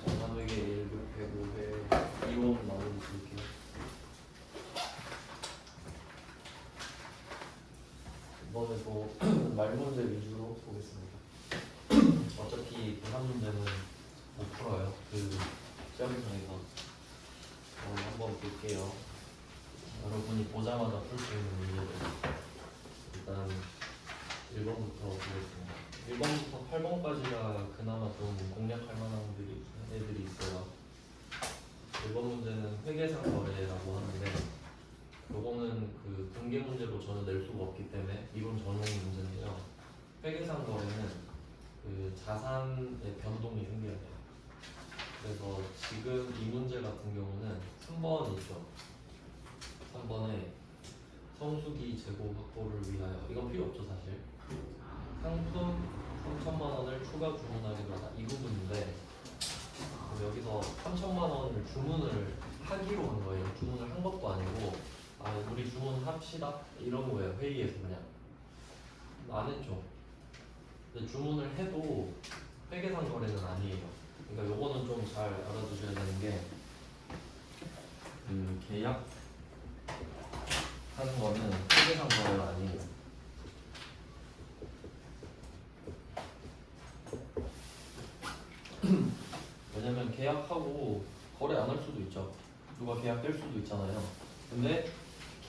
정답에게 1급 105회 이론 나오는 줄게요. 이번에도 말문제 위주로 보겠습니다. 어차피 한 문제는 못 풀어요. 그 시험장에서 한번 볼게요. 여러분이 보자마자 풀 수 있는 문제들. 일단 1번부터 보겠습니다. 1번부터 8번까지가 그나마 좀 공략할 만한 애들이 있어요. 1번 문제는 회계상 거래라고 하는데 요거는 그 공개 문제로 전혀 낼 수가 없기 때문에 이론 전용 문제인데요. 회계상 거래는 그 자산의 변동이 생겨야 돼요. 그래서 지금 이 문제 같은 경우는 3번 있죠. 3번에 성수기 재고 확보를 위하여, 이건 필요 없죠 사실. 상품 3천만 원을 추가 주문하기로 하다, 이 부분인데 여기서 3천만 원을 주문을 하기로 한 거예요. 주문을 한 것도 아니고 우리 주문합시다 이런 거예요. 회의에서 그냥 안 했죠. 근데 주문을 해도 회계상 거래는 아니에요. 그러니까 요거는 좀 잘 알아두셔야 되는 게, 그 계약 하는 거는 회계상 거래가 아니에요. 왜냐면 계약하고 거래 안 할 수도 있죠. 누가 계약 깰 수도 있잖아요. 근데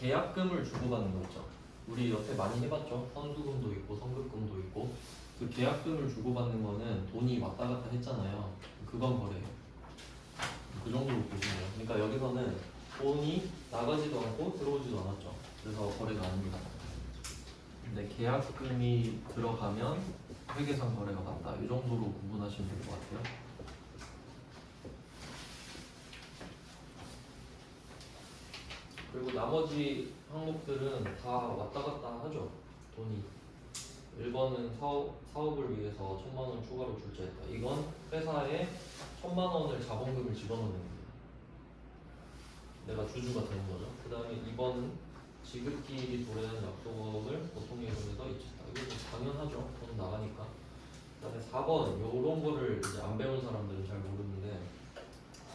계약금을 주고받는 거 있죠. 우리 여태 많이 해봤죠. 선수금도 있고 선급금도 있고. 그 계약금을 주고받는 거는 돈이 왔다 갔다 했잖아요. 그건 거래예요. 그 정도로 보시면 돼요. 그러니까 여기서는 돈이 나가지도 않고 들어오지도 않았죠. 그래서 거래가 아닙니다. 근데 계약금이 들어가면 회계상 거래가 맞다. 이 정도로 구분하시면 될 것 같아요. 그리고 나머지 항목들은 다 왔다 갔다 하죠. 돈이. 1번은 사업을 위해서 1,000만 원 추가로 출자했다. 이건 회사에 1,000만 원을 자본금을 집어넣는 겁니다. 내가 주주가 되는 거죠. 그 다음에 2번은 지급기일이 도래한 약속금을 보통예금에서 잊혔다. 이거 뭐 당연하죠. 돈 나가니까. 그 다음에 4번, 요런 거를 이제 안 배운 사람들은 잘 모르는데,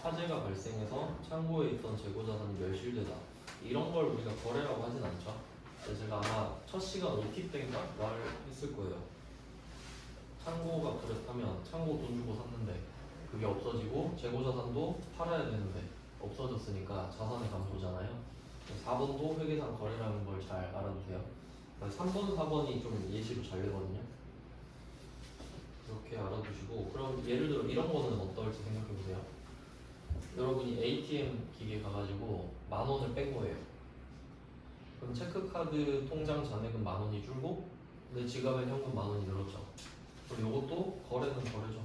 화재가 발생해서 창고에 있던 재고자산이 멸실되다. 이런 걸 우리가 거래라고 하진 않죠. 그래서 제가 아마 첫 시간 OT 때인가 말했을 거예요. 창고가 그렇다면 창고 돈 주고 샀는데 그게 없어지고 재고자산도 팔아야 되는데 없어졌으니까 자산의 감소잖아요. 4번도 회계상 거래라는 걸 잘 알아두세요. 3번, 4번이 좀 예시로 잘 되거든요. 그렇게 알아두시고, 그럼 예를 들어 이런 거는 어떨지 생각해보세요. 여러분이 ATM 기계 가가지고 10,000원을 뺀 거예요. 그럼 체크카드 통장 잔액은 10,000원이 줄고 내 지갑엔 현금 10,000원이 늘었죠. 그럼 이것도 거래는 거래죠.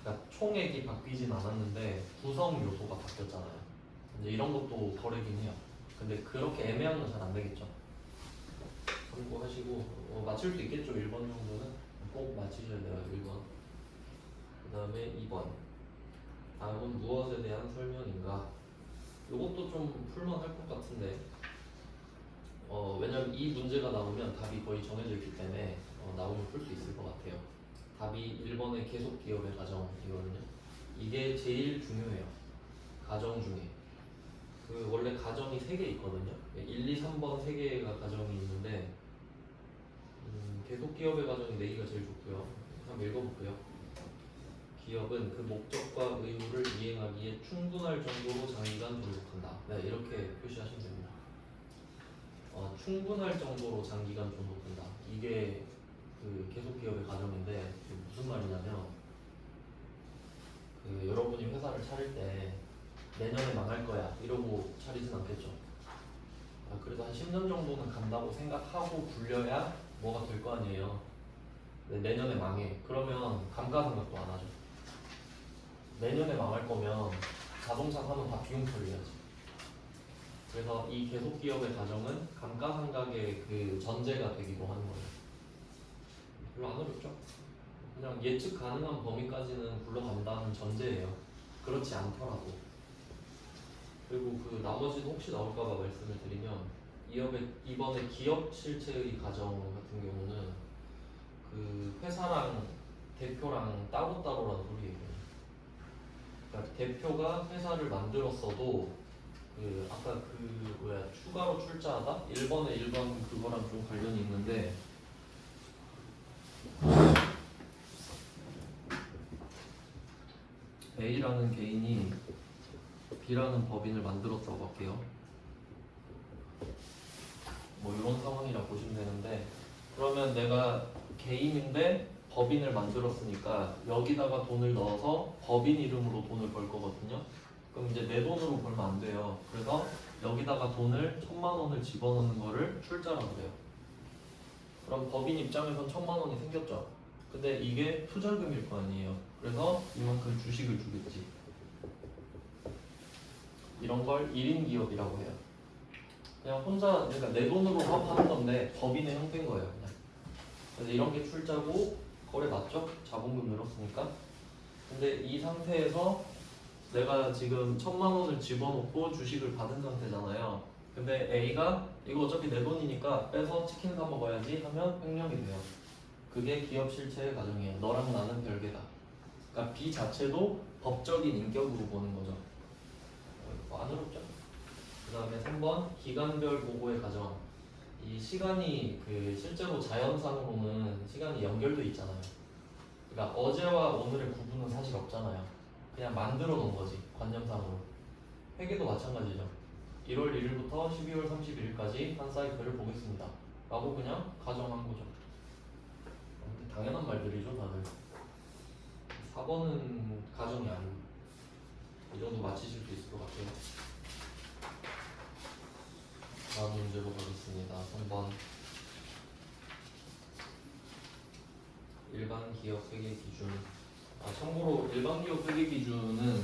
그러니까 총액이 바뀌진 않았는데 구성 요소가 바뀌었잖아요. 이제 이런 것도 거래긴 해요. 근데 그렇게 애매한 건 잘 안 되겠죠. 참고하시고 맞출 수 있겠죠. 1번 정도는 꼭 맞히셔야 돼요. 1번. 그 다음에 2번. 다음은 무엇에 대한 설명인가. 이것도 좀 풀만할 것 같은데, 왜냐면 이 문제가 나오면 답이 거의 정해져 있기 때문에 나오면 풀 수 있을 것 같아요. 답이 1번의 계속 기업의 가정이거든요. 이게 제일 중요해요. 가정 중에. 그 원래 가정이 3개 있거든요. 1, 2, 3번 3개가 가정이 있는데, 계속 기업의 가정이 4개가 제일 좋고요. 한번 읽어볼게요. 기업은 그 목적과 의무를 이행하기에 충분할 정도로 장기간 존속한다. 네, 이렇게 표시하시면 됩니다. 충분할 정도로 장기간 존속한다. 이게 그 계속 기업의 가정인데 무슨 말이냐면, 그 여러분이 회사를 차릴 때 내년에 망할 거야 이러고 차리진 않겠죠. 그래도 한 10년 정도는 간다고 생각하고 굴려야 뭐가 될 거 아니에요. 내년에 망해. 그러면 감가상각도 안 하죠. 내년에 망할 거면 자동차 사면 다 비용 처리해야지. 그래서 이 계속 기업의 가정은 감가상각의 그 전제가 되기도 하는 거예요. 별로 안 어렵죠? 그냥 예측 가능한 범위까지는 굴러간다는 전제예요. 그렇지 않더라도. 그리고 그 나머지도 혹시 나올까봐 말씀을 드리면, 이번에 기업 실체의 가정 같은 경우는 그 회사랑 대표랑 따로따로란 소리예요. 그러니까 대표가 회사를 만들었어도 그 아까 그 뭐야 추가로 출자하다 1번에 1번 그거랑 좀 관련이 있는데 A라는 개인이 B라는 법인을 만들었다고 할게요. 뭐 이런 상황이라 보시면 되는데 그러면 내가 개인인데 법인을 만들었으니까 여기다가 돈을 넣어서 법인 이름으로 돈을 벌 거거든요. 그럼 이제 내 돈으로 벌면 안 돼요. 그래서 여기다가 돈을 1,000,000원을 집어넣는 거를 출자라고 해요. 그럼 법인 입장에선 1,000,000원이 생겼죠. 근데 이게 투자금일 거 아니에요. 그래서 이만큼 주식을 주겠지. 이런 걸 1인 기업이라고 해요. 그냥 혼자 그러니까 내 돈으로 하는 건데 법인의 형태인 거예요. 그냥. 그래서 이런 게 출자고 거래 맞죠? 자본금 늘었으니까. 근데 이 상태에서 내가 지금 1,000,000원을 집어넣고 주식을 받은 상태잖아요. 근데 A가 이거 어차피 내 돈이니까 빼서 치킨 사 먹어야지 하면 횡령이 돼요. 그게 기업 실체의 가정이에요. 너랑 나는 별개다. 그러니까 B 자체도 법적인 인격으로 보는 거죠. 안 어렵죠? 그 다음에 3번 기간별 보고의 가정. 이 시간이 그 실제로 자연상으로는 시간이 연결돼 있잖아요. 그러니까 어제와 오늘의 구분은 사실 없잖아요. 그냥 만들어 놓은 거지 관념상으로. 회계도 마찬가지죠. 1월 1일부터 12월 31일까지 한 사이클을 보겠습니다 라고 그냥 가정한 거죠. 당연한 말들이죠 다들. 4번은 가정이 아니고 이 정도 맞히실 수 있을 것 같아요. 다음 문제로 가겠습니다. 3번 일반 기업 회계 기준. 참고로 일반 기업 회계 기준은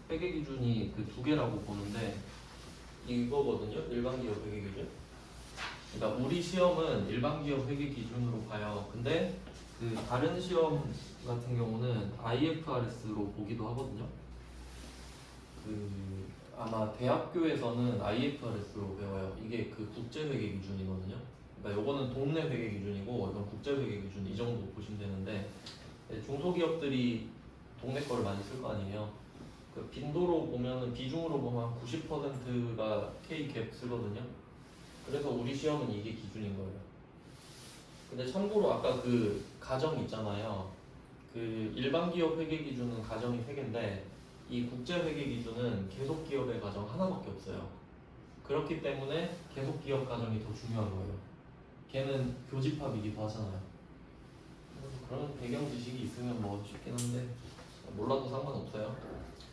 회계 기준이 그 두 개라고 보는데 이거거든요. 일반 기업 회계 기준. 그러니까 우리 시험은 일반 기업 회계 기준으로 봐요. 근데 그 다른 시험 같은 경우는 IFRS로 보기도 하거든요. 그 아마 대학교에서는 IFRS로 배워요. 이게 그 국제 회계 기준이거든요. 그러니까 요거는 동네 회계 기준이고 이건 국제 회계 기준 이 정도 보시면 되는데 중소기업들이 동네 거를 많이 쓸 거 아니에요. 그 빈도로 보면은 비중으로 보면 90%가 K-갭 쓰거든요. 그래서 우리 시험은 이게 기준인 거예요. 근데 참고로 아까 그 가정 있잖아요. 그 일반 기업 회계 기준은 가정이 3개인데 이 국제 회계 기준은 계속 기업의 가정 하나밖에 없어요. 그렇기 때문에 계속 기업 가정이 더 중요한 거예요. 걔는 교집합이기도 하잖아요. 그런 배경 지식이 있으면 뭐 쉽긴 한데 몰라도 상관없어요.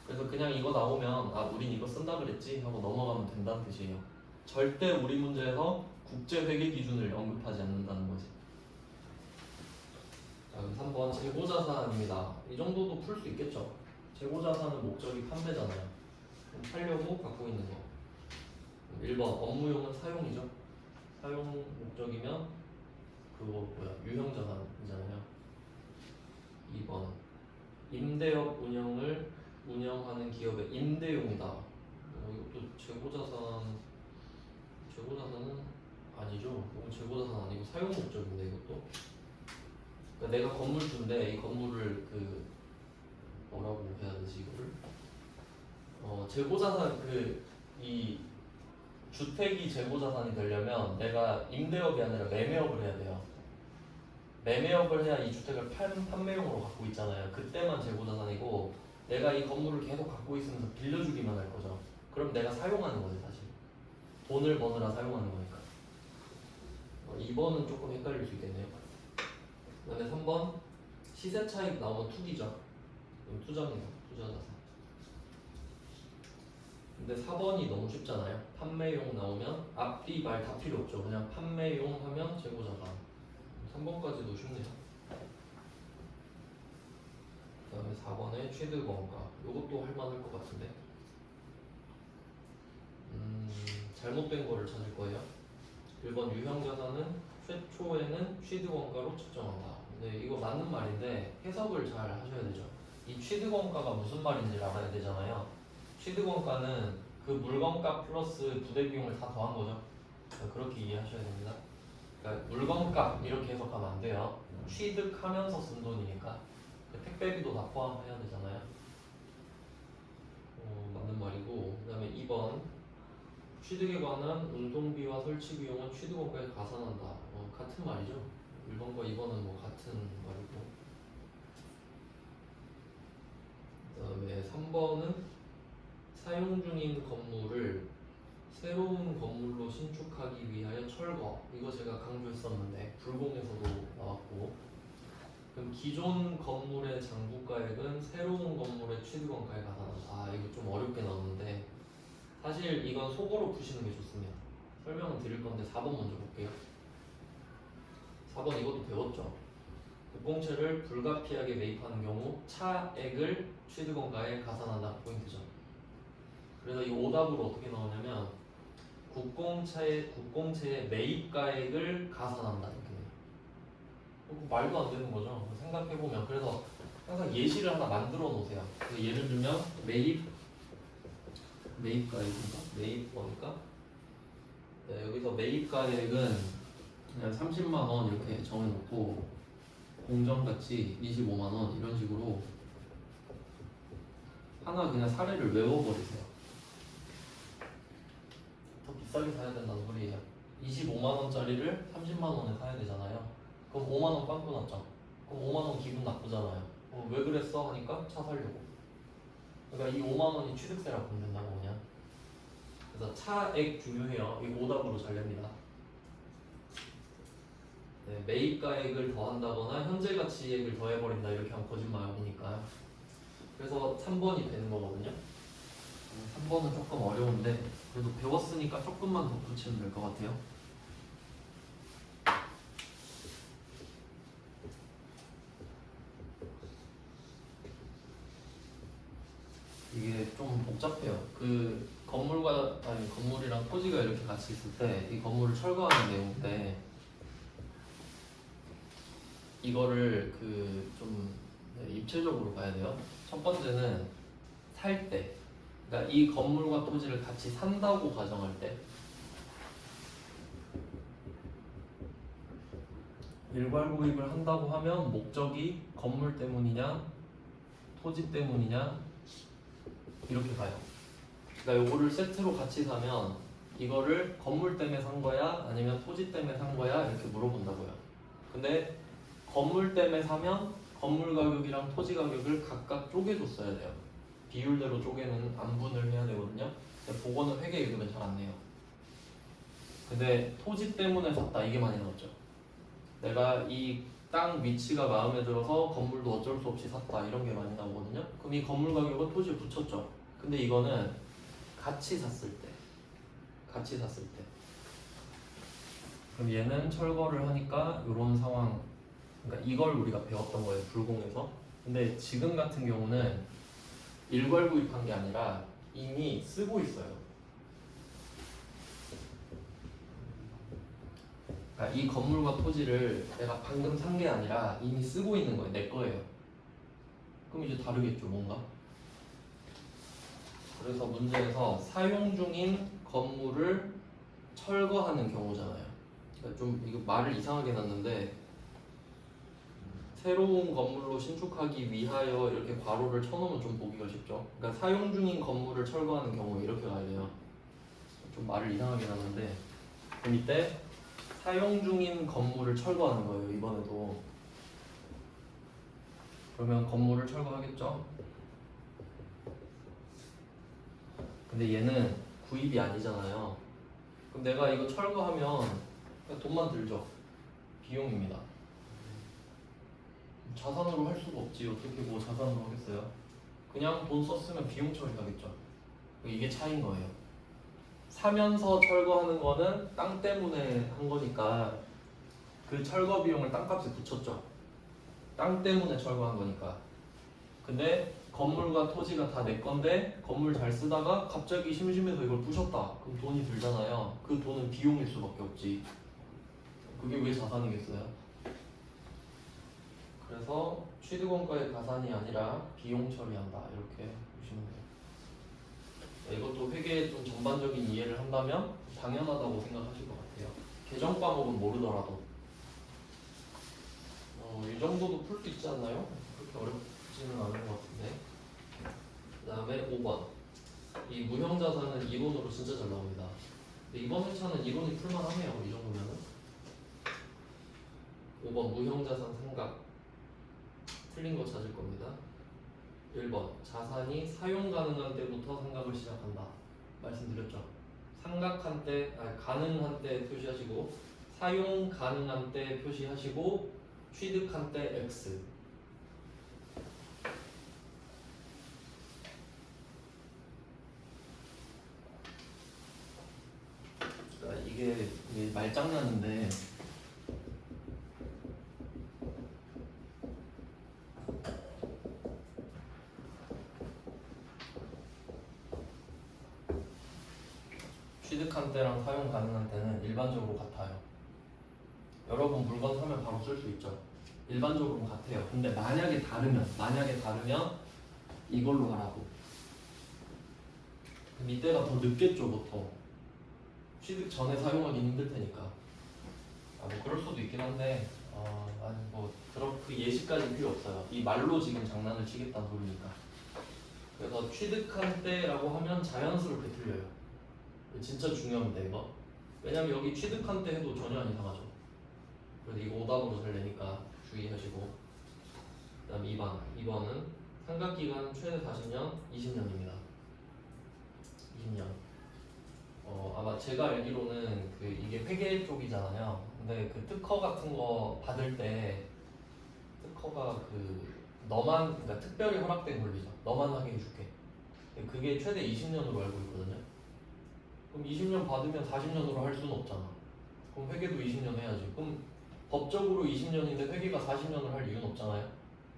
그래서 그냥 이거 나오면 아 우린 이거 쓴다 그랬지 하고 넘어가면 된다는 뜻이에요. 절대 우리 문제에서 국제 회계 기준을 언급하지 않는다는 거지. 자, 3번 재고자산입니다. 이 정도도 풀 수 있겠죠. 재고자산은 목적이 판매잖아요. 그럼 팔려고 갖고 있는 거. 1번 업무용은 사용이죠. 사용 목적이면 그거 뭐야 유형자산이잖아요. 2번 임대업 운영을 운영하는 기업의 임대용이다. 이것도 재고자산은 아니죠. 이건 재고자산 아니고 사용 목적인데 이것도. 그러니까 내가 건물 주인데 이 건물을 그 뭐라고 해야 되지 이거를? 재고자산 이 주택이 재고자산이 되려면 내가 임대업이 아니라 매매업을 해야 돼요. 매매업을 해야 이 주택을 판매용으로 갖고 있잖아요. 그때만 재고자산이고 내가 이 건물을 계속 갖고 있으면서 빌려주기만 할 거죠. 그럼 내가 사용하는 거지 사실. 돈을 버느라 사용하는 거니까. 2번은 조금 헷갈릴 수 있겠네요. 그다음에 3번 시세 차익 나오면 투기죠. 투자입니다. 투자자산. 근데 4번이 너무 쉽잖아요. 판매용 나오면 앞뒤 말 다 필요 없죠. 그냥 판매용 하면 재고자산. 3번까지도 쉽네요. 그 다음에 4번에 취득원가. 이것도 할만할 것 같은데. 잘못된 거를 찾을 거예요. 1번 유형자산은 최초에는 취득원가로 측정한다. 근데 이거 맞는 말인데 해석을 잘 하셔야 되죠. 이 취득원가가 무슨 말인지 알아야 되잖아요. 취득원가는 그 물건값 플러스 부대비용을 다 더한 거죠. 그렇게 이해하셔야 됩니다. 그러니까 물건값 이렇게 해석하면 안 돼요. 취득하면서 쓴 돈이니까 그 택배비도 다 포함해야 되잖아요. 맞는 말이고, 그 다음에 2번 취득에 관한 운송비와 설치 비용은 취득원가에 가산한다. 같은 말이죠. 1번과 2번은 뭐 같은 말이고, 그 다음에 3번은 사용 중인 건물을 새로운 건물로 신축하기 위하여 철거. 이거 제가 강조했었는데 불공에서도 나왔고, 그럼 기존 건물의 장부가액은 새로운 건물의 취득원가에 가산한다. 이거 좀 어렵게 나오는데 사실 이건 속어로 푸시는 게 좋습니다. 설명은 드릴 건데 4번 먼저 볼게요. 4번 이것도 배웠죠. 국공채를 불가피하게 매입하는 경우 차액을 취득원가에 가산한다. 포인트죠. 그래서 이 오답으로 어떻게 나오냐면 국공채의 매입가액을 가산한다. 이렇게 돼요. 말도 안 되는 거죠. 생각해보면. 그래서 항상 예시를 하나 만들어 놓으세요. 예를 들면 매입가액인가? 매입원가? 네, 여기서 매입가액은 그냥 30만원 이렇게 정해놓고 공정가치 25만원 이런 식으로 하나 그냥 사례를 외워버리세요. 더 비싸게 사야 된다는 소리예요. 25만원짜리를 30만원에 사야 되잖아요. 그럼 5만원 빵꾸 났죠. 그럼 5만원 기분 나쁘잖아요. 왜 그랬어? 하니까 차 살려고. 그러니까 이 5만원이 취득세라고 보면 된다고 그냥. 그래서 차액 중요해요. 이 오답으로 잘 냅니다. 네, 매입가액을 더한다거나 현재 가치액을 더해버린다 이렇게 하면 거짓말이니까. 그래서 3번이 되는 거거든요. 3번은 조금 어려운데 그래도 배웠으니까 조금만 더 붙이면 될 것 같아요. 이게 좀 복잡해요. 그 건물이랑 토지가 이렇게 같이 있을 때 이 건물을 철거하는 내용인데 이거를 좀 입체적으로 봐야 돼요. 첫 번째는 살 때, 그러니까 이 건물과 토지를 같이 산다고 가정할 때 일괄 구입을 한다고 하면 목적이 건물 때문이냐 토지 때문이냐 이렇게 가요. 그러니까 요거를 세트로 같이 사면 이거를 건물 때문에 산 거야 아니면 토지 때문에 산 거야 이렇게 물어본다고요. 근데 건물 때문에 사면 건물 가격이랑 토지 가격을 각각 쪼개줬어야 돼요. 비율대로 쪼개는 안분을 해야 되거든요. 근데 그거는 회계 읽으면 잘 안 내요. 근데 토지 때문에 샀다 이게 많이 나왔죠. 내가 이 땅 위치가 마음에 들어서 건물도 어쩔 수 없이 샀다 이런 게 많이 나오거든요. 그럼 이 건물 가격은 토지에 붙였죠. 근데 이거는 같이 샀을 때 그럼 얘는 철거를 하니까 이런 상황, 그러니까 이걸 우리가 배웠던 거예요, 불공에서. 근데 지금 같은 경우는 일괄 구입한 게 아니라 이미 쓰고 있어요. 그러니까 이 건물과 토지를 내가 방금 산 게 아니라 이미 쓰고 있는 거예요, 내 거예요. 그럼 이제 다르겠죠, 뭔가? 그래서 문제에서 사용 중인 건물을 철거하는 경우잖아요. 그러니까 좀 이거 말을 이상하게 놨는데 새로운 건물로 신축하기 위하여 이렇게 괄호를 쳐놓으면 좀 보기가 쉽죠. 그러니까 사용 중인 건물을 철거하는 경우 이렇게 가야 돼요. 좀 말을 이상하게 놨는데 그럼 이때 사용 중인 건물을 철거하는 거예요, 이번에도. 그러면 건물을 철거하겠죠? 근데 얘는 구입이 아니잖아요. 그럼 내가 이거 철거하면 그냥 돈만 들죠. 비용입니다. 자산으로 할 수가 없지. 어떻게 뭐 자산으로 하겠어요? 그냥 돈 썼으면 비용 처리하겠죠. 이게 차이인 거예요. 사면서 철거하는 거는 땅 때문에 한 거니까 그 철거 비용을 땅값에 붙였죠. 땅 때문에 철거한 거니까. 근데 건물과 토지가 다 내 건데 건물 잘 쓰다가 갑자기 심심해서 이걸 부셨다. 그럼 돈이 들잖아요. 그 돈은 비용일 수밖에 없지. 그게 왜 자산이겠어요? 그래서 취득원가의 가산이 아니라 비용 처리한다. 이렇게 보시면 돼요. 이것도 회계의 좀 전반적인 이해를 한다면 당연하다고 생각하실 것 같아요. 계정 과목은 모르더라도 이 정도도 풀 수 있지 않나요? 그렇게 어렵지는 않은 것 같은데. 그 다음에 5번. 이 무형자산은 이론으로 진짜 잘 나옵니다. 근데 이번 회차는 이론이 풀만하네요. 이 정도면은. 5번 무형자산 삼각. 틀린 거 찾을 겁니다. 1번 자산이 사용 가능한 때부터 삼각을 시작한다. 말씀드렸죠. 삼각한 때, 가능한 때 표시하시고 사용 가능한 때 표시하시고 취득한 때 X. 그러니까 이게 말장난인데 취득한 때랑 사용 가능한 때는 일반적으로 같아요. 여러분 물건 사면 바로 쓸 수 있죠. 일반적으로는 같아요. 근데 만약에 다르면 이걸로 하라고. 이때가 더 늦겠죠, 보통. 취득 전에 사용하기 힘들 테니까. 뭐 그럴 수도 있긴 한데, 아니 그 예시까지 필요 없어요. 이 말로 지금 장난을 치겠다는 소리니까. 그래서 취득한 때라고 하면 자연스럽게 틀려요. 진짜 중요합니다, 이거. 왜냐면 여기 취득한 때 해도 전혀 안 이상하죠. 그래서 이거 오답으로 잘 내니까 주의하시고. 그 다음 2번은 삼각기간은 최대 40년, 20년입니다. 20년. 아마 제가 알기로는 이게 회계 쪽이잖아요. 근데 그 특허 같은 거 받을 때 특허가 그러니까 특별히 허락된 권리죠. 너만 하게 해줄게. 그게 최대 20년으로 알고 있거든요. 그럼 20년 받으면 40년으로 할 수는 없잖아. 그럼 회계도 20년 해야지. 그럼 법적으로 20년인데 회계가 40년을 할 이유는 없잖아요.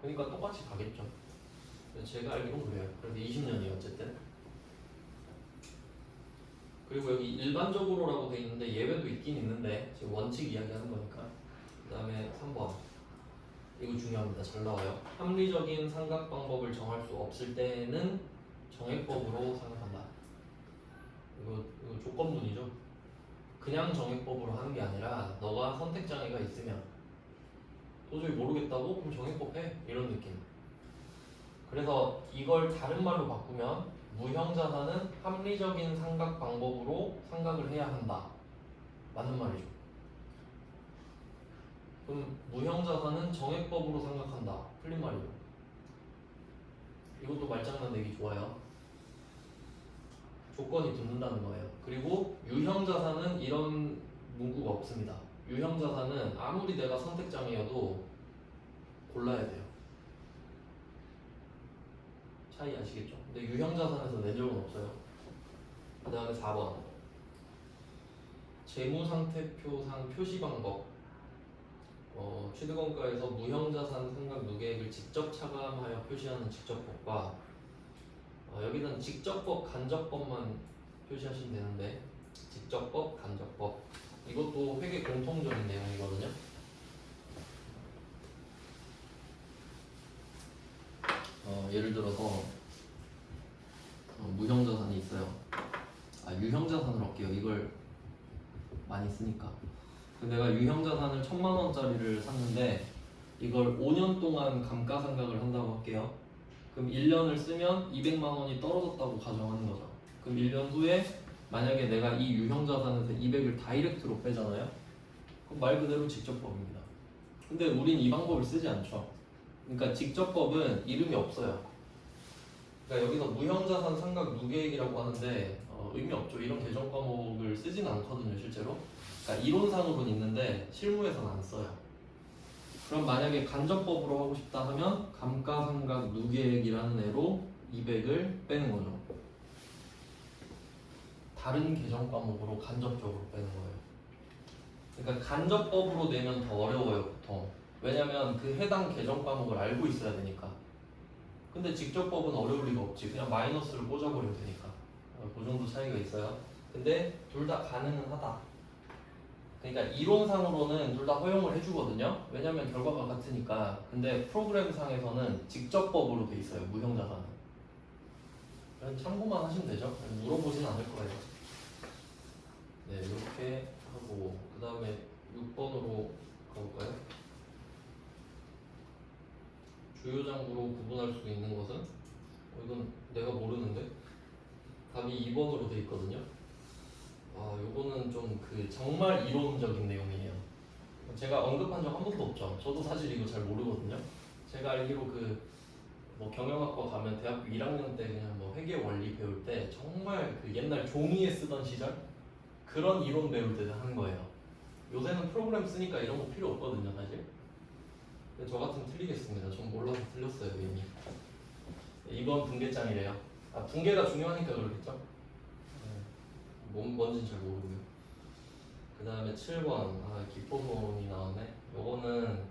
그러니까 똑같이 가겠죠. 제가 알기로는 그래요. 그래서 20년이에요, 어쨌든. 그리고 여기 일반적으로라고 돼 있는데 예외도 있긴 있는데 지금 원칙 이야기하는 거니까. 그 다음에 3번. 이거 중요합니다. 잘 나와요. 합리적인 삼각 방법을 정할 수 없을 때는 정액법으로 생각한다. 이거 조건문이죠. 그냥 정액법으로 하는 게 아니라 너가 선택장애가 있으면 도저히 모르겠다고? 그럼 정액법 해. 이런 느낌. 그래서 이걸 다른 말로 바꾸면 무형자산은 합리적인 삼각 방법으로 삼각을 해야 한다. 맞는 말이죠. 그럼 무형자산은 정액법으로 생각한다. 틀린 말이죠. 이것도 말장난 내기 좋아요. 조건이 붙는다는 거예요. 그리고 유형자산은 이런 문구가 없습니다. 유형자산은 아무리 내가 선택장애여도 골라야 돼요. 차이 아시겠죠? 근데 유형자산에서 낸 적은 없어요. 그 다음에 4번 재무상태표상 표시방법. 취득원가에서 무형자산 생각 누계액을 직접 차감하여 표시하는 직접법과 여기는 직접법, 간접법만 표시하시면 되는데 직접법, 간접법 이것도 회계 공통적인 내용이거든요. 예를 들어서 무형자산이 있어요. 유형자산으로 할게요. 이걸 많이 쓰니까. 내가 유형자산을 1000만원짜리를 샀는데 이걸 5년 동안 감가상각을 한다고 할게요. 그럼 1년을 쓰면 200만원이 떨어졌다고 가정하는 거죠. 그럼 1년 후에 만약에 내가 이 유형자산에서 200을 다이렉트로 빼잖아요. 그럼 말 그대로 직접법입니다. 근데 우린 이 방법을 쓰지 않죠. 그러니까 직접법은 이름이 없어요. 그러니까 여기서 무형자산 상각 누계액이라고 하는데 의미 없죠. 이런 개정 과목을 쓰진 않거든요, 실제로. 그러니까 이론상으로는 있는데 실무에서는 안 써요. 그럼 만약에 간접법으로 하고 싶다 하면 감가상각 누계액이라는 애로 200을 빼는 거죠. 다른 개정 과목으로 간접적으로 빼는 거예요. 그러니까 간접법으로 내면 더 어려워요, 보통. 왜냐면 그 해당 개정 과목을 알고 있어야 되니까. 근데 직접법은 어려울 리가 없지. 그냥 마이너스를 꽂아버리면 되니까. 그 정도 차이가 있어요. 근데 둘 다 가능은 하다. 그러니까 이론상으로는 둘 다 허용을 해주거든요. 왜냐면 결과가 같으니까. 근데 프로그램상에서는 직접법으로 돼 있어요. 무형자산은. 참고만 하시면 되죠. 물어보진 않을 거예요. 네, 이렇게 하고 그 다음에 6번으로 가볼까요? 주요 장부로 구분할 수 있는 것은 이건 내가 모르는데 답이 2번으로 돼 있거든요. 아, 요거는 좀 그 정말 이론적인 내용이에요. 제가 언급한 적 한 번도 없죠. 저도 사실 이거 잘 모르거든요. 제가 알기로 그 뭐 경영학과 가면 대학교 1학년 때 그냥 뭐 회계 원리 배울 때 정말 그 옛날 종이에 쓰던 시절 그런 이론 배울 때 하는 거예요. 요새는 프로그램 쓰니까 이런 거 필요 없거든요, 사실. 근데 저 같으면 틀리겠습니다. 전 몰라서 틀렸어요, 이미. 이번 분계장이래요. 아, 분계가 중요하니까 그러겠죠? 뭔지는 잘 모르고요. 그 다음에 7번, 기포손이 나왔네. 요거는,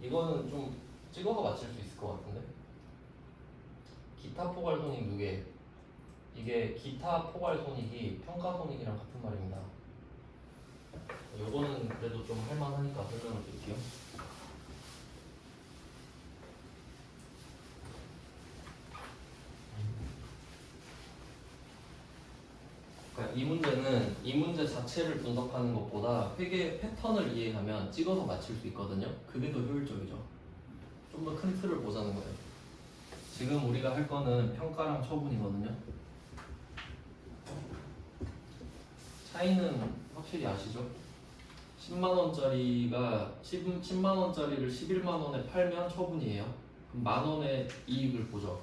이거는 좀 찍어서 맞힐 수 있을 것 같은데? 기타 포괄 손익 누계. 이게 기타 포괄 손익이 평가 손익이랑 같은 말입니다. 요거는 그래도 좀 할만하니까 설명을 드릴게요. 그러니까 이 문제 자체를 분석하는 것보다 회계 패턴을 이해하면 찍어서 맞힐 수 있거든요. 그게 더 효율적이죠. 좀 더 큰 틀을 보자는 거예요. 지금 우리가 할 거는 평가랑 처분이거든요. 차이는 확실히 아시죠? 10만원짜리가 10만원짜리를 11만원에 팔면 처분이에요. 그럼 만원의 이익을 보죠.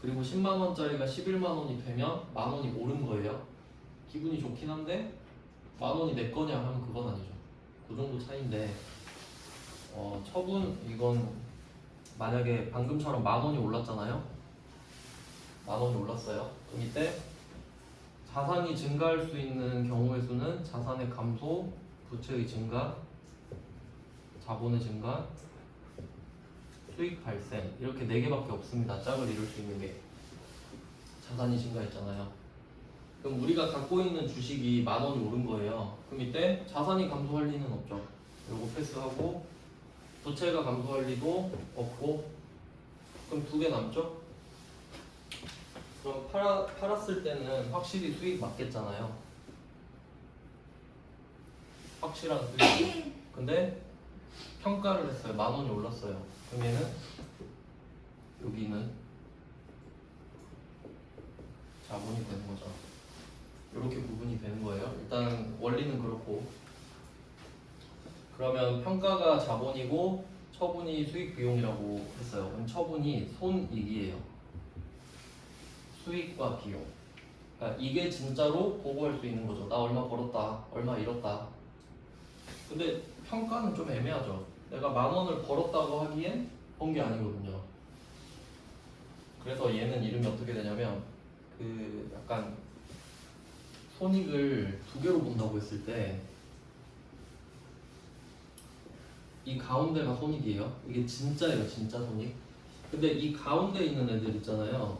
그리고 10만원짜리가 11만원이 되면 만원이 오른 거예요. 기분이 좋긴 한데 만원이 내 거냐 하면 그건 아니죠. 그 정도 차이인데 처분 이건 만약에 방금처럼 만원이 올랐잖아요. 만원이 올랐어요. 그럼 이때 자산이 증가할 수 있는 경우의 수는 자산의 감소, 부채의 증가, 자본의 증가, 수익 발생 이렇게 4개밖에 없습니다. 짝을 이룰 수 있는 게. 자산이 증가했잖아요. 그럼 우리가 갖고 있는 주식이 만원이 오른 거예요. 그럼 이때 자산이 감소할 리는 없죠. 요거 패스하고 부채가 감소할 리도 없고 그럼 2개 남죠? 그럼 팔았을 때는 확실히 수익 맞겠잖아요. 확실한 수익. 근데 평가를 했어요. 만원이 올랐어요. 그럼 얘는 여기는 자본이 되는 거죠. 이렇게 구분이 되는 거예요. 일단 원리는 그렇고 그러면 평가가 자본이고 처분이 수익 비용이라고 했어요. 그럼 처분이 손익이에요. 수익과 비용. 그러니까 이게 진짜로 보고할 수 있는 거죠. 나 얼마 벌었다, 얼마 잃었다. 근데 평가는 좀 애매하죠. 내가 만원을 벌었다고 하기엔 번 게 아니거든요. 그래서 얘는 이름이 어떻게 되냐면 그 약간 손익을 2개로 본다고 했을 때 이 가운데가 손익이에요. 이게 진짜예요, 진짜 손익. 근데 이 가운데 있는 애들 있잖아요.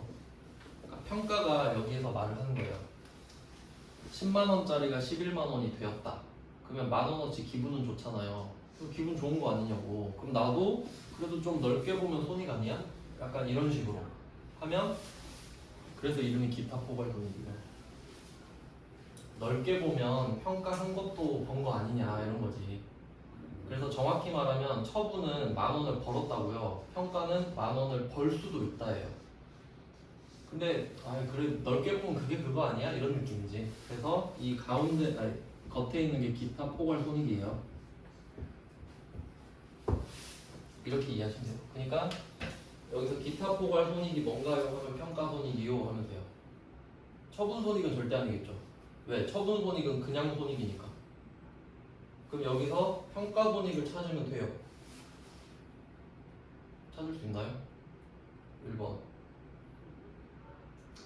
그러니까 평가가 여기에서 말을 하는 거예요. 10만원짜리가 11만원이 되었다. 그러면 만원어치 기분은 좋잖아요. 기분 좋은 거 아니냐고. 그럼 나도 그래도 좀 넓게 보면 손익 아니야? 약간 이런 식으로 하면 그래서 이름이 기타 포괄 손익이에요. 넓게 보면 평가한 것도 번 거 아니냐 이런 거지. 그래서 정확히 말하면 처분은 만원을 벌었다고요. 평가는 만원을 벌 수도 있다예요. 근데 그래 넓게 보면 그게 그거 아니야? 이런 느낌이지. 그래서 이 가운데 겉에 있는 게 기타 포괄 손익이에요. 이렇게 이해하시면 돼요. 그러니까 여기서 기타 포괄 손익이 뭔가요? 하면 평가 손익이요 하면 돼요. 처분 손익은 절대 아니겠죠. 왜? 처분 손익은 그냥 손익이니까. 그럼 여기서 평가 손익을 찾으면 돼요. 찾을 수 있나요? 1번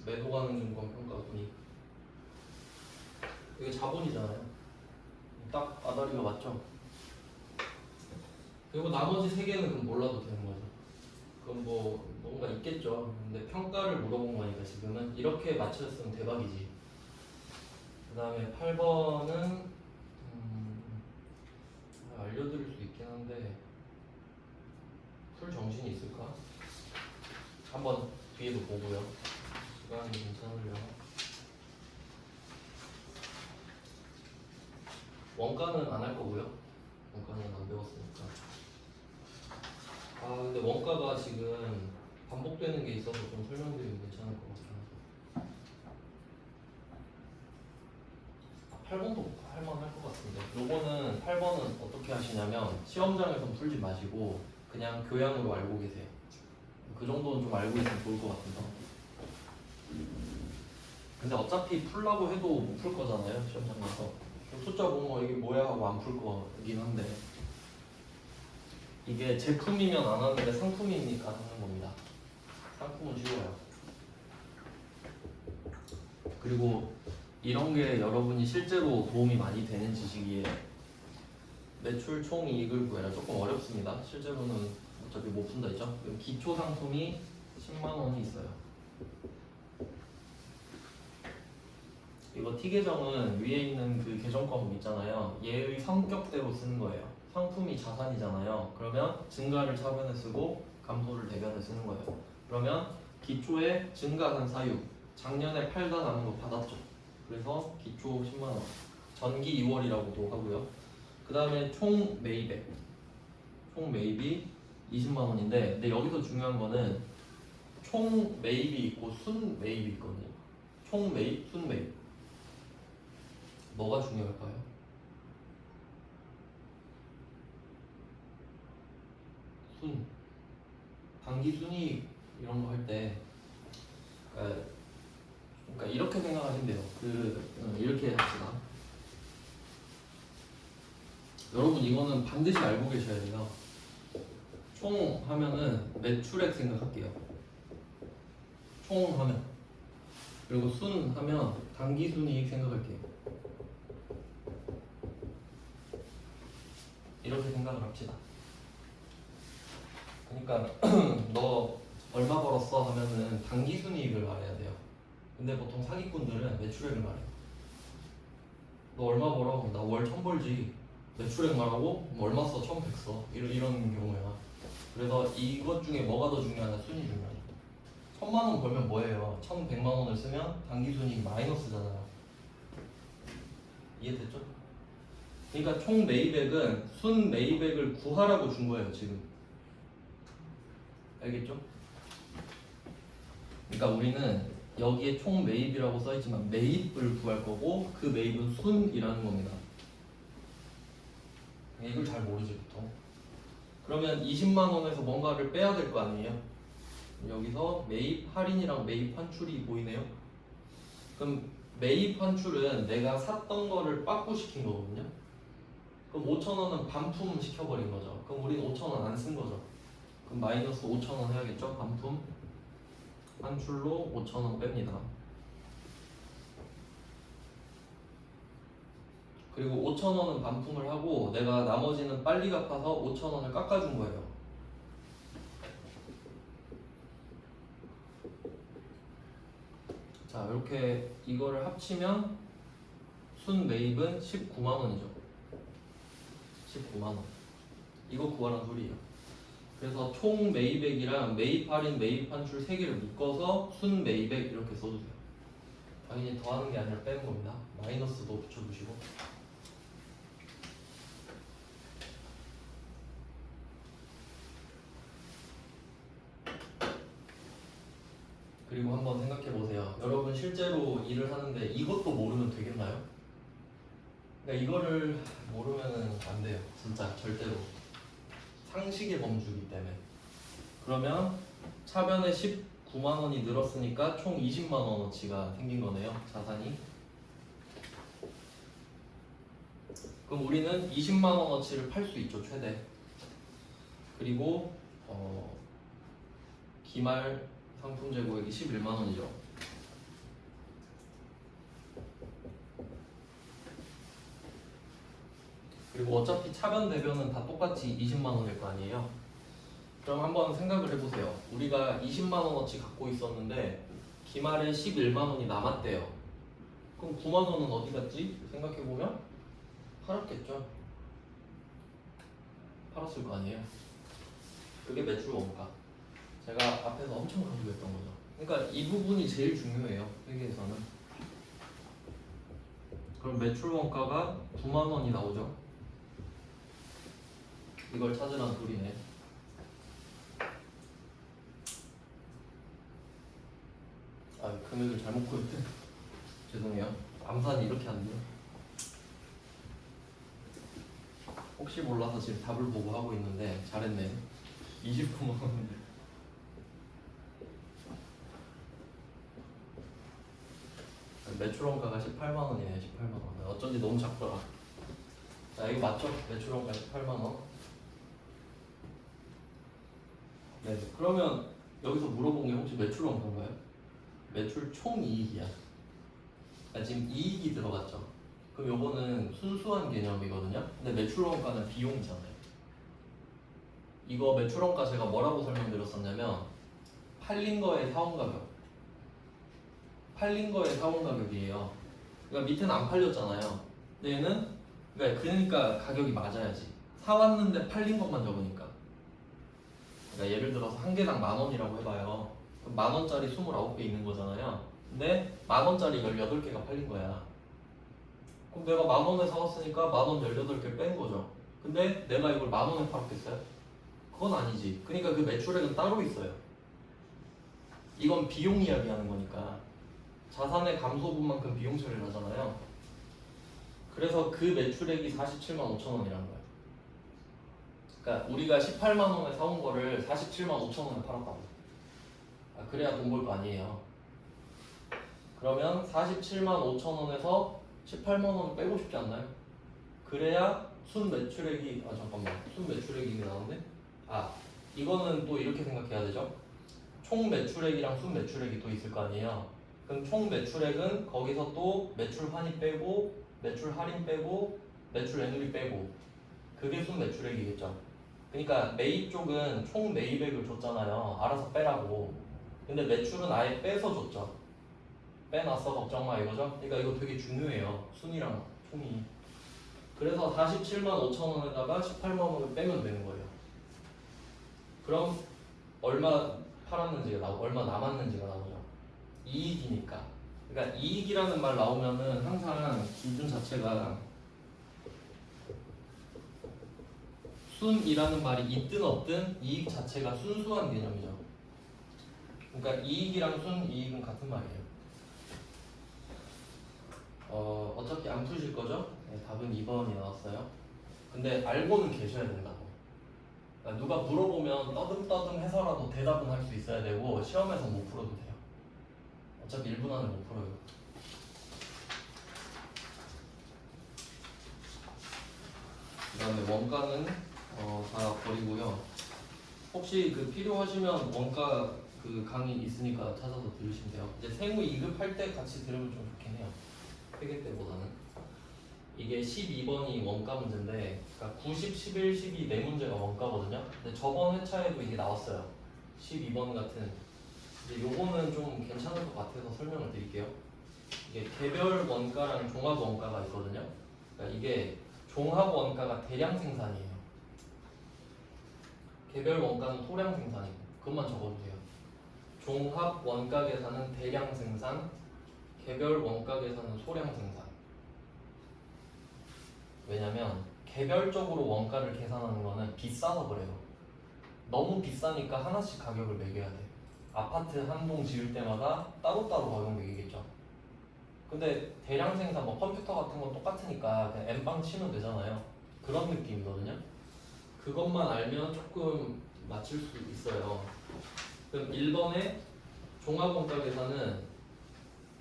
매도 가능증권 평가 손익. 이게 자본이잖아요. 딱 아다리가 맞죠? 그리고 나머지 3개는 그럼 몰라도 되는 거죠. 그럼 뭐 뭔가 있겠죠. 근데 평가를 물어본 거니까 지금은 이렇게 맞췄으면 대박이지. 그 다음에 8번은 알려드릴 수 있긴 한데 풀 정신이 있을까? 한번 뒤에도 보고요. 시간이 괜찮으려나? 원가는 안 할 거고요. 원가는 안 배웠으니까. 아 근데 원가가 지금 반복되는 게 있어서 좀 설명드리면 괜찮을 것 같아요. 8번도 할만할 것 같은데 요거는 8번은 어떻게 하시냐면 시험장에서 풀지 마시고 그냥 교양으로 알고 계세요. 그 정도는 좀 알고 있으면 좋을 것 같은데 근데 어차피 풀라고 해도 못 풀 거잖아요 시험장에서. 숫자 보면 이게 뭐야 하고 안 풀 거긴 한데 이게 제품이면 안 하는데 상품이니까 하는 겁니다. 상품은 쉬워요. 그리고 이런 게 여러분이 실제로 도움이 많이 되는 지식이에요. 매출 총 이익을 구해라. 조금 어렵습니다. 실제로는 어차피 못 푼다 했죠. 기초 상품이 10만 원이 있어요. 이거 T 계정은 위에 있는 그 계정 과목 있잖아요. 얘의 성격대로 쓰는 거예요. 상품이 자산이잖아요. 그러면 증가를 차변에 쓰고 감소를 대변에 쓰는 거예요. 그러면 기초에 증가한 사유 작년에 팔다 남은 거 받았죠. 그래서 기초 10만 원. 전기 2월이라고도 하고요. 그 다음에 총 매입액. 총 매입이 20만 원인데 근데 여기서 중요한 거는 총 매입이 있고 순 매입이 있거든요. 총 매입, 순 매입. 뭐가 중요할까요? 순. 단기 순이익 이런 거 할 때 그러니까 이렇게 생각하시면 돼요. 이렇게 합시다. 여러분 이거는 반드시 알고 계셔야 돼요. 총 하면은 매출액 생각할게요. 총 하면 그리고 순 하면 단기 순이익 생각할게요. 이렇게 생각을 합시다. 그러니까 너 얼마 벌었어 하면은 단기 순이익을 말해야 돼요. 근데 보통 사기꾼들은 매출액을 말해요. 너 얼마 벌어? 나 월 1000 벌지. 매출액 말하고 얼마 써? 1100 써. 이런 경우야. 그래서 이것 중에 뭐가 더 중요하냐? 순이 중요하냐. 1000만 원 벌면 뭐예요? 1100만 원을 쓰면 단기 순이익 마이너스잖아요. 이해됐죠? 그러니까 총 매입액은 순 매입액을 구하라고 준 거예요 지금. 알겠죠? 그러니까 우리는 여기에 총 매입이라고 써있지만 매입을 구할 거고 그 매입은 순이라는 겁니다. 이걸 잘 모르지 보통. 그러면 20만 원에서 뭔가를 빼야 될 거 아니에요? 여기서 매입 할인이랑 매입 환출이 보이네요. 그럼 매입 환출은 내가 샀던 거를 빠꾸시킨 거거든요. 그럼 5,000원은 반품 시켜버린 거죠. 그럼 우리는 5,000원 안 쓴 거죠. 그럼 마이너스 5,000원 해야겠죠? 반품 환출로 5,000원 뺍니다. 그리고 5,000원은 반품을 하고 내가 나머지는 빨리 갚아서 5,000원을 깎아준 거예요. 자, 이렇게 이거를 합치면 순 매입은 19만 원이죠. 19만 원. 이거 구하라는 소리예요. 그래서 총 매입액이랑 매입 할인, 매입 환출 3개를 묶어서 순 매입액 이렇게 써주세요. 당연히 더하는 게 아니라 빼는 겁니다. 마이너스도 붙여주시고. 그리고 한번 생각해 보세요. 여러분 실제로 일을 하는데 이것도 모르면 되겠나요? 그러니까 이거를 모르면 안 돼요. 진짜 절대로. 상식의 범주이기 때문에. 그러면 차변에 19만 원이 늘었으니까 총 20만 원어치가 생긴 거네요. 자산이. 그럼 우리는 20만 원어치를 팔 수 있죠. 최대. 그리고 기말 상품 재고액이 11만 원이죠. 그리고 어차피 차변 대변은 다 똑같이 20만 원일 거 아니에요. 그럼 한번 생각을 해보세요. 우리가 20만 원어치 갖고 있었는데 기말에 11만 원이 남았대요. 그럼 9만 원은 어디 갔지? 생각해보면 팔았겠죠. 팔았을 거 아니에요. 그게 매출 원가. 제가 앞에서 엄청 강조했던 거죠. 그러니까 이 부분이 제일 중요해요. 회계에서는. 그럼 매출 원가가 9만 원이 나오죠. 이걸 찾으란 소리네. 금액을 잘못 구했대. 죄송해요. 암산이 이렇게 안 돼요. 혹시 몰라서 지금 답을 보고 하고 있는데 잘했네. 29만 원인데. 매출 원가가 18만 원이네. 18만 원. 어쩐지 너무 작더라. 자, 이거 맞죠? 매출 원가 18만 원. 네. 그러면 여기서 물어본 게 혹시 매출 원가인가요? 매출 총이익이야. 지금 이익이 들어갔죠. 그럼 요거는 순수한 개념이거든요. 근데 매출 원가는 비용이잖아요. 이거 매출 원가 제가 뭐라고 설명드렸었냐면 팔린 거의 사온 가격. 팔린 거의 사온 가격이에요. 그러니까 밑에는 안 팔렸잖아요. 근데 얘는 그러니까 가격이 맞아야지. 사왔는데 팔린 것만 적으니까. 그러니까 예를 들어서 한 개당 10,000원이라고 해봐요. 그럼 10,000원짜리 29개 있는 거잖아요. 근데 10,000원짜리 18개가 팔린 거야. 그럼 내가 10,000원에 사왔으니까 10,000원 18개 뺀 거죠. 근데 내가 이걸 10,000원에 팔았겠어요? 그건 아니지. 그러니까 그 매출액은 따로 있어요. 이건 비용 이야기하는 거니까. 자산의 감소분만큼 비용 처리를 하잖아요. 그래서 그 매출액이 47만 5천 원이라는 거예요. 그러니까 우리가 18만 원에 사온 거를 47만 5천 원에 팔았다고. 그래야 돈 벌 거 아니에요. 그러면 47만 5천 원에서 18만 원 빼고 싶지 않나요? 그래야 순 매출액이 순 매출액이 나오는데 이거는 또 이렇게 생각해야 되죠. 총 매출액이랑 순 매출액이 또 있을 거 아니에요. 그럼 총 매출액은 거기서 또 매출 환입 빼고 매출 할인 빼고 매출 애누리 빼고 그게 순 매출액이겠죠. 그러니까 매입 쪽은 총 매입액을 줬잖아요. 알아서 빼라고. 근데 매출은 아예 빼서 줬죠. 빼놨어 걱정 마 이거죠. 그러니까 이거 되게 중요해요. 순이랑 총이. 그래서 47만 5천 원에다가 18만 원을 빼면 되는 거예요. 그럼 얼마 팔았는지가 얼마 남았는지가 나오죠. 이익이니까. 그러니까 이익이라는 말 나오면은 항상 기준 자체가 순이라는 말이 있든 없든 이익 자체가 순수한 개념이죠. 그러니까 이익이랑 순이익은 같은 말이에요. 어차피 안 푸실 거죠? 네, 답은 2번이 나왔어요. 근데 알고는 계셔야 된다고. 그러니까 누가 물어보면 떠듬떠듬 해서라도 대답은 할 수 있어야 되고 시험에서 못 풀어도 돼요. 어차피 1분 안에 못 풀어요. 그 다음에 원가는 다 버리고요. 혹시 그 필요하시면 원가 그 강의 있으니까 찾아서 들으시면 돼요. 이제 세무 2급 할 때 같이 들으면 좀 좋긴 해요. 회계 때보다는. 이게 12번이 원가 문제인데, 그러니까 90, 11, 12 네 문제가 원가거든요. 근데 저번 회차에도 이게 나왔어요. 12번 같은. 이제 요거는 좀 괜찮을 것 같아서 설명을 드릴게요. 이게 개별 원가랑 종합 원가가 있거든요. 그러니까 이게 종합 원가가 대량 생산이에요. 개별 원가는 소량 생산이고, 그것만 적어주세요. 종합 원가 계산은 대량 생산, 개별 원가 계산은 소량 생산. 왜냐면 개별적으로 원가를 계산하는 거는 비싸서 그래요. 너무 비싸니까 하나씩 가격을 매겨야 돼. 아파트 한 동 지을 때마다 따로따로 가격 매기겠죠. 근데 대량 생산, 컴퓨터 같은 건 똑같으니까 그냥 N방 치면 되잖아요. 그런 느낌이거든요. 그것만 알면 조금 맞출 수 있어요. 그럼 1번에 종합원가 계산은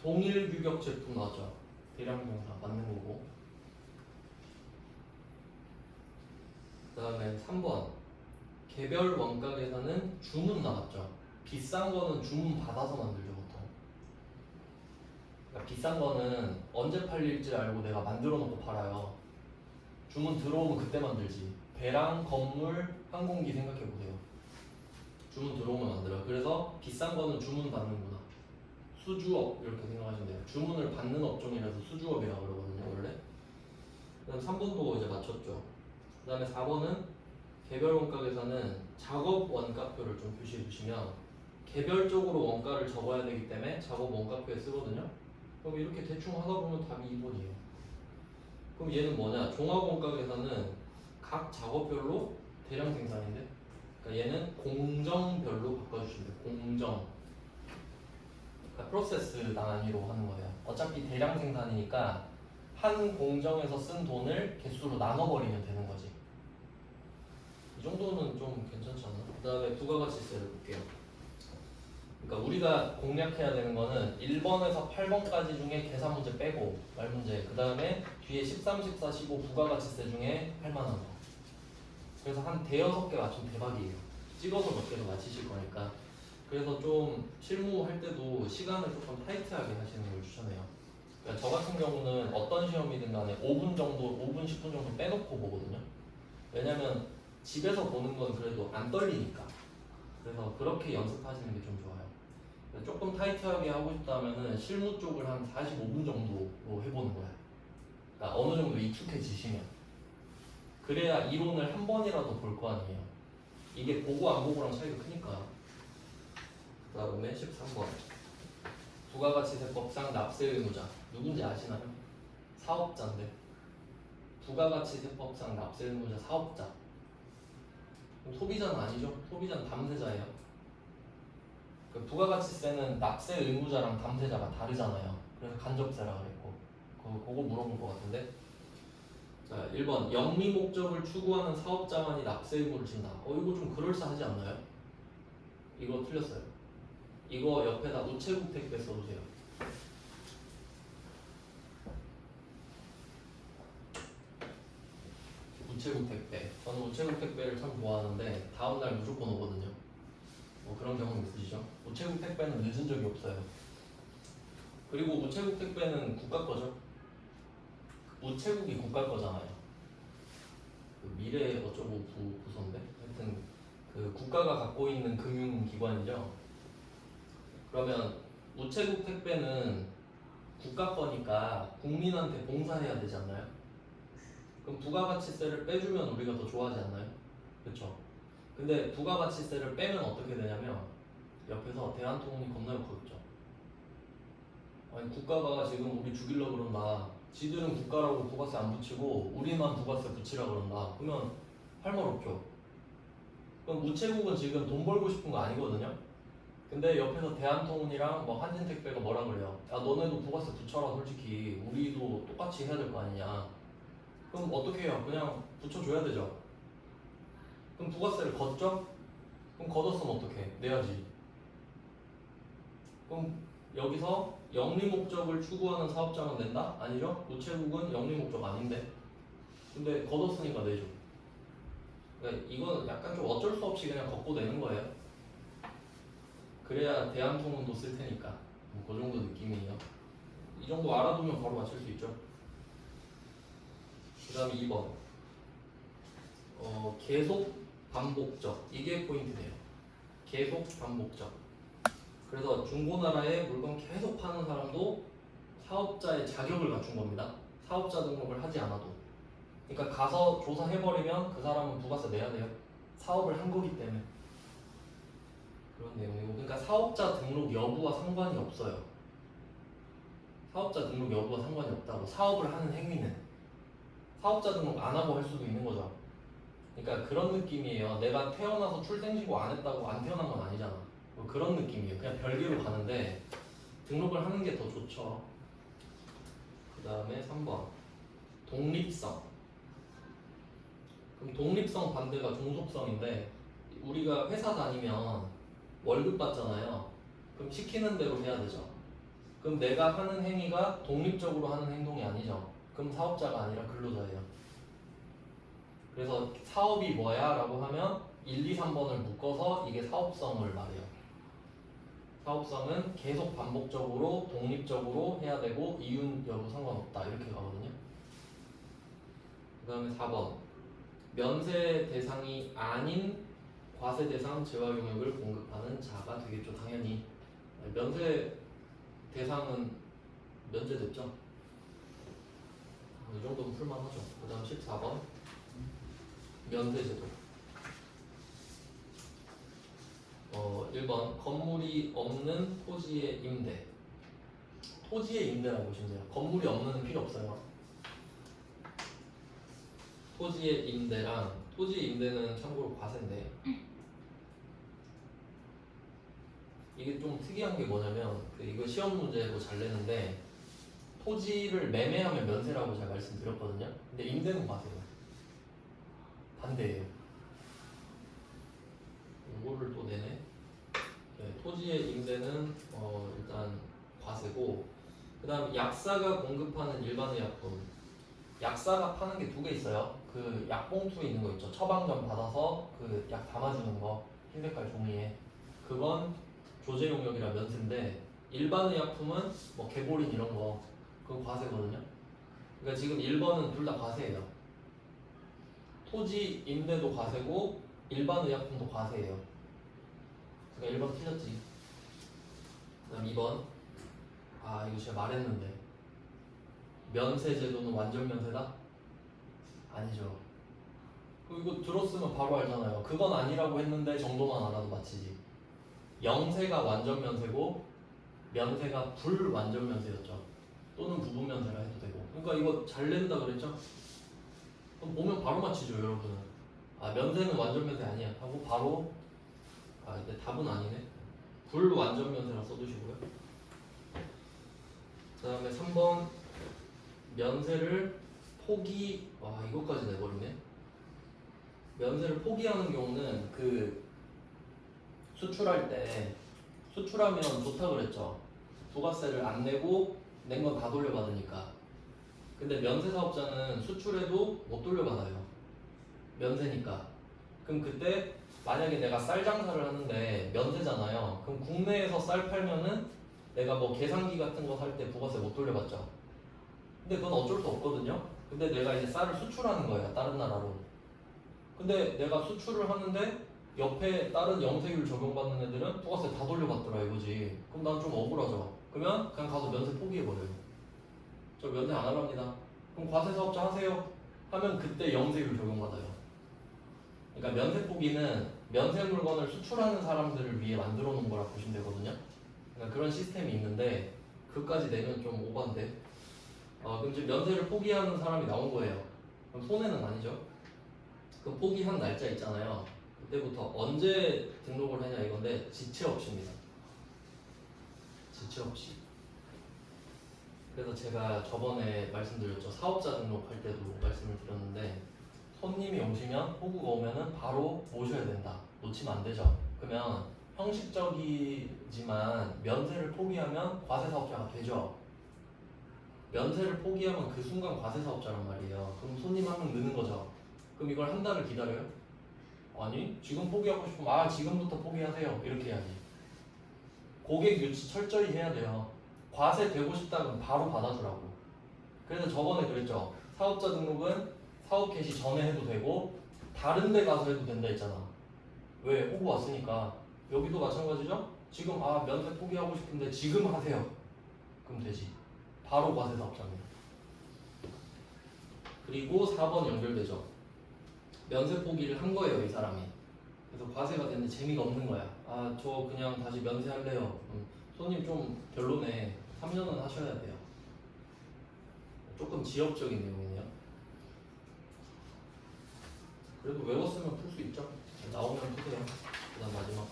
동일 규격 제품 나왔죠. 대량 생산 맞는 거고. 그 다음에 3번 개별 원가 계산은 주문 나왔죠. 비싼 거는 주문 받아서 만들죠 보통. 그러니까 비싼 거는 언제 팔릴지 알고 내가 만들어 놓고 팔아요. 주문 들어오면 그때 만들지. 배랑 건물, 항공기 생각해 보세요. 주문 들어오면 만들어요. 그래서 비싼 거는 주문 받는구나. 수주업 이렇게 생각하시면 돼요. 주문을 받는 업종이라서 수주업이라고 그러거든요 원래. 그다음 3번도 이제 맞췄죠. 그 다음에 4번은 개별 원가 계산은 작업 원가표를 좀 표시해 주시면 개별적으로 원가를 적어야 되기 때문에 작업 원가표에 쓰거든요. 그럼 이렇게 대충 하다 보면 답이 2번이에요. 그럼 얘는 뭐냐? 종합 원가 계산은 각 작업별로 대량 생산인데, 그러니까 얘는 공정별로 바꿔주시면 돼요. 공정. 그러니까 프로세스 단위로 하는 거예요. 어차피 대량 생산이니까 한 공정에서 쓴 돈을 개수로 나눠버리면 되는 거지. 이 정도는 좀 괜찮지 않나? 그 다음에 부가가치세를 볼게요. 그러니까 우리가 공략해야 되는 거는 1번에서 8번까지 중에 계산 문제 빼고 말 문제, 그 다음에 뒤에 13, 14, 15 부가가치세 중에 할 만한 거. 그래서 한 대여섯 개 맞추면 대박이에요. 찍어서 몇 개도 맞히실 거니까. 그래서 좀 실무할 때도 시간을 조금 타이트하게 하시는 걸 추천해요. 그러니까 저 같은 경우는 어떤 시험이든 간에 5분 정도, 5분, 10분 정도 빼놓고 보거든요. 왜냐면 집에서 보는 건 그래도 안 떨리니까. 그래서 그렇게 연습하시는 게 좀 좋아요. 조금 타이트하게 하고 싶다면은 실무 쪽을 한 45분 정도로 해보는 거예요. 그러니까 어느 정도 익숙해지시면. 그래야 이론을 한 번이라도 볼 거 아니에요. 이게 보고 안 보고랑 차이가 크니까. 그 다음에 13번. 부가가치세법상 납세 의무자. 누군지 아시나요? 사업자인데. 부가가치세법상 납세 의무자 사업자. 그럼 소비자는 아니죠? 소비자는 담세자예요. 그 부가가치세는 납세 의무자랑 담세자가 다르잖아요. 그래서 간접세라 그랬고. 그거 물어볼 것 같은데. 자, 1번 영리 목적을 추구하는 사업자만이 납세 의무를 진다. 이거 좀 그럴싸하지 않나요? 이거 틀렸어요. 이거 옆에다 우체국 택배 써주세요. 우체국 택배. 저는 우체국 택배를 참 좋아하는데 다음날 무조건 오거든요. 뭐 그런 경험 있으시죠? 우체국 택배는 늦은 적이 없어요. 그리고 우체국 택배는 국가 거죠. 우체국이 국가 거잖아요. 그 미래 어쩌고 부서인데 하여튼 그 국가가 갖고 있는 금융기관이죠. 그러면 우체국 택배는 국가 거니까 국민한테 봉사해야 되지 않나요? 그럼 부가가치세를 빼주면 우리가 더 좋아하지 않나요? 그렇죠? 근데 부가가치세를 빼면 어떻게 되냐면 옆에서 대한통운이 겁나 욕하겠죠. 아니 국가가 지금 우리 죽이려고 그런다. 지들은 국가라고 부가세 안 붙이고 우리만 부가세 붙이라 그런다. 그러면 할 말 없죠. 그럼 우체국은 지금 돈 벌고 싶은 거 아니거든요. 근데 옆에서 대한통운이랑 뭐 한진택배가 뭐라 그래요? 야 너네도 부가세 붙여라. 솔직히 우리도 똑같이 해야 될 거 아니냐. 그럼 어떻게 해요? 그냥 붙여줘야 되죠. 그럼 부가세를 걷죠? 그럼 걷었으면 어떡해? 내야지. 그럼 여기서 영리 목적을 추구하는 사업자만 낸다? 아니죠? 우체국은 영리 목적 아닌데. 근데 걷었으니까 내죠. 그러니까 이건 약간 좀 어쩔 수 없이 그냥 걷고 내는 거예요. 그래야 대한통운도 쓸 테니까. 뭐 그 정도 느낌이에요. 이 정도 알아두면 바로 맞출 수 있죠. 그 다음에 2번. 계속 반복적. 이게 포인트네요. 계속 반복적. 그래서 중고나라에 물건 계속 파는 사람도 사업자의 자격을 갖춘 겁니다. 사업자 등록을 하지 않아도. 그러니까 가서 조사해버리면 그 사람은 부가세 내야 돼요. 사업을 한 거기 때문에. 그런 내용이고. 그러니까 사업자 등록 여부와 상관이 없어요. 사업자 등록 여부와 상관이 없다고. 사업을 하는 행위는. 사업자 등록 안 하고 할 수도 있는 거죠. 그러니까 그런 느낌이에요. 내가 태어나서 출생신고 안 했다고 안 태어난 건 아니잖아. 뭐 그런 느낌이에요. 그냥 별개로 가는데 등록을 하는 게 더 좋죠. 그 다음에 3번 독립성. 그럼 독립성 반대가 종속성인데 우리가 회사 다니면 월급 받잖아요. 그럼 시키는 대로 해야 되죠. 그럼 내가 하는 행위가 독립적으로 하는 행동이 아니죠. 그럼 사업자가 아니라 근로자예요. 그래서 사업이 뭐야? 라고 하면 1, 2, 3번을 묶어서 이게 사업성을 말해요. 사업성은 계속 반복적으로 독립적으로 해야 되고 이윤 여부 상관없다. 이렇게 가거든요. 그 다음에 4번 면세 대상이 아닌 과세 대상 재화용역을 공급하는 자가 되겠죠. 당연히 면세 대상은 면제됐죠. 이 정도면 풀만하죠. 그 다음 14번 면세제도. 1번 건물이 없는 토지의 임대. 토지의 임대라고 보시면 돼요. 건물이 없는 필요 없어요. 토지의 임대랑 토지의 임대는 참고로 과세인데 이게 좀 특이한 게 뭐냐면 그 이거 시험 문제로 잘 내는데 토지를 매매하면 면세라고 제가 말씀드렸거든요. 근데 임대는 과세예요. 반대예요. 이거를 또 내네. 네, 토지의 임대는 일단 과세고, 그 다음 약사가 공급하는 일반의약품. 약사가 파는 게 두 개 있어요. 그 약봉투에 있는 거 있죠. 처방전 받아서 그 약 담아주는 거 흰색깔 종이에. 그건 조제 용역이라 면세인데, 일반의약품은 뭐 개보린 이런 거 그건 과세거든요. 그러니까 지금 1번은 둘 다 과세예요. 토지 임대도 과세고 일반의약품도 과세예요. 그러니까 1번 틀렸지. 그 다음 2번. 아 이거 제가 말했는데 면세 제도는 완전 면세다? 아니죠. 이거 들었으면 바로 알잖아요. 그건 아니라고 했는데 정도만 알아도 맞히지. 영세가 완전 면세고 면세가 불완전 면세였죠. 또는 부분 면세라 해도 되고. 그러니까 이거 잘 낸다 그랬죠? 그럼 보면 바로 맞히죠 여러분은. 아 면세는 완전 면세 아니야 하고 바로. 아 근데 답은 아니네. 불완전 면세라 써두시고요. 그 다음에 3번 면세를 포기. 와 이것까지 내버리네. 면세를 포기하는 경우는 그 수출할 때 수출하면 좋다 그랬죠. 부가세를 안 내고 낸 건 다 돌려받으니까. 근데 면세 사업자는 수출해도 못 돌려받아요. 면세니까. 그럼 그때 만약에 내가 쌀 장사를 하는데 면세잖아요. 그럼 국내에서 쌀 팔면은 내가 뭐 계산기 같은 거 살 때 부가세 못 돌려받죠. 근데 그건 어쩔 수 없거든요. 근데 내가 이제 쌀을 수출하는 거예요. 다른 나라로. 근데 내가 수출을 하는데 옆에 다른 영세율 적용받는 애들은 부가세 다 돌려받더라 이거지. 그럼 난 좀 억울하죠. 그러면 그냥 가서 면세 포기해버려요. 저 면세 안 하랍니다. 그럼 과세사업자 하세요 하면 그때 영세율 적용받아요. 그러니까 면세 포기는 면세 물건을 수출하는 사람들을 위해 만들어 놓은 거라 보시면 되거든요. 그러니까 그런 시스템이 있는데 그까지 내면 좀 오반데. 그럼 지금 면세를 포기하는 사람이 나온 거예요. 그럼 손해는 아니죠. 그 포기한 날짜 있잖아요. 그때부터 언제 등록을 하냐 이건데 지체 없이입니다. 지체 없이. 그래서 제가 저번에 말씀드렸죠. 사업자 등록할 때도 말씀을 드렸는데 손님이 오시면 호구가 오면은 바로 모셔야 된다. 놓치면 안 되죠. 그러면 형식적이지만 면세를 포기하면 과세사업자가 되죠. 면세를 포기하면 그 순간 과세사업자란 말이에요. 그럼 손님 한 명 느는 거죠. 그럼 이걸 한 달을 기다려요? 아니 지금 포기하고 싶으면 지금부터 포기하세요 이렇게 해야지. 고객 유치 철저히 해야 돼요. 과세 되고 싶다 그러면 바로 받아주라고. 그래서 저번에 그랬죠. 사업자 등록은 사업 개시 전에 해도 되고 다른 데 가서 해도 된다 했잖아. 왜? 호구 왔으니까. 여기도 마찬가지죠. 지금 면세 포기하고 싶은데 지금 하세요. 그럼 되지. 바로 과세사업자입니다. 그리고 4번 연결되죠. 면세 포기를 한 거예요 이 사람이. 그래서 과세가 됐는데 재미가 없는 거야. 저 그냥 다시 면세할래요. 손님 좀 별로네. 3년은 하셔야 돼요. 조금 지역적인 내용이네요. 그래도 외웠으면 풀 수 있죠. 나오면 푸세요. 그 다음 마지막.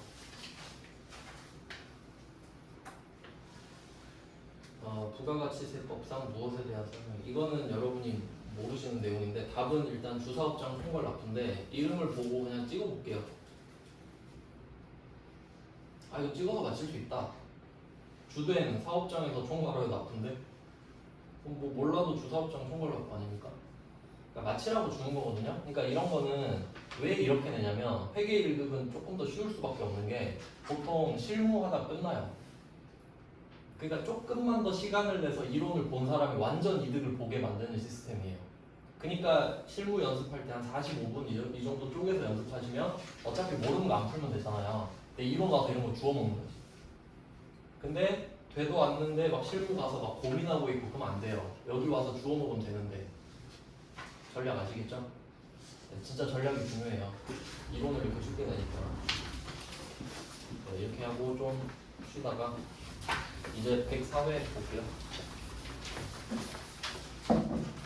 부가가치세법상 무엇에 대한 설명. 이거는 여러분이 모르시는 내용인데 답은 일단 주사업장 총괄 납부인데 이름을 보고 그냥 찍어볼게요. 이거 찍어서 맞힐 수 있다. 주된 사업장에서 총괄하여 납부인데 뭐 몰라도 주사업장 총괄 납부 아닙니까? 그러니까 맞히라고 주는 거거든요. 그러니까 이런 거는 왜 이렇게 되냐면 회계 1급은 조금 더 쉬울 수밖에 없는 게 보통 실무하다 끝나요. 그러니까 조금만 더 시간을 내서 이론을 본 사람이 완전 이득을 보게 만드는 시스템이에요. 그러니까 실무 연습할 때 한 45분 이 정도 쪼개서 연습하시면 어차피 모르는 거 안 풀면 되잖아요. 근데 이론 가서 이런 거 주워 먹는 거지. 근데 되도 않는데 막 실무 가서 막 고민하고 있고 그러면 안 돼요. 여기 와서 주워 먹으면 되는데. 전략 아시겠죠? 네, 진짜 전략이 중요해요. 이론을 이렇게 쉽게 내니까. 네, 이렇게 하고 좀 쉬다가 이제 104회 볼게요.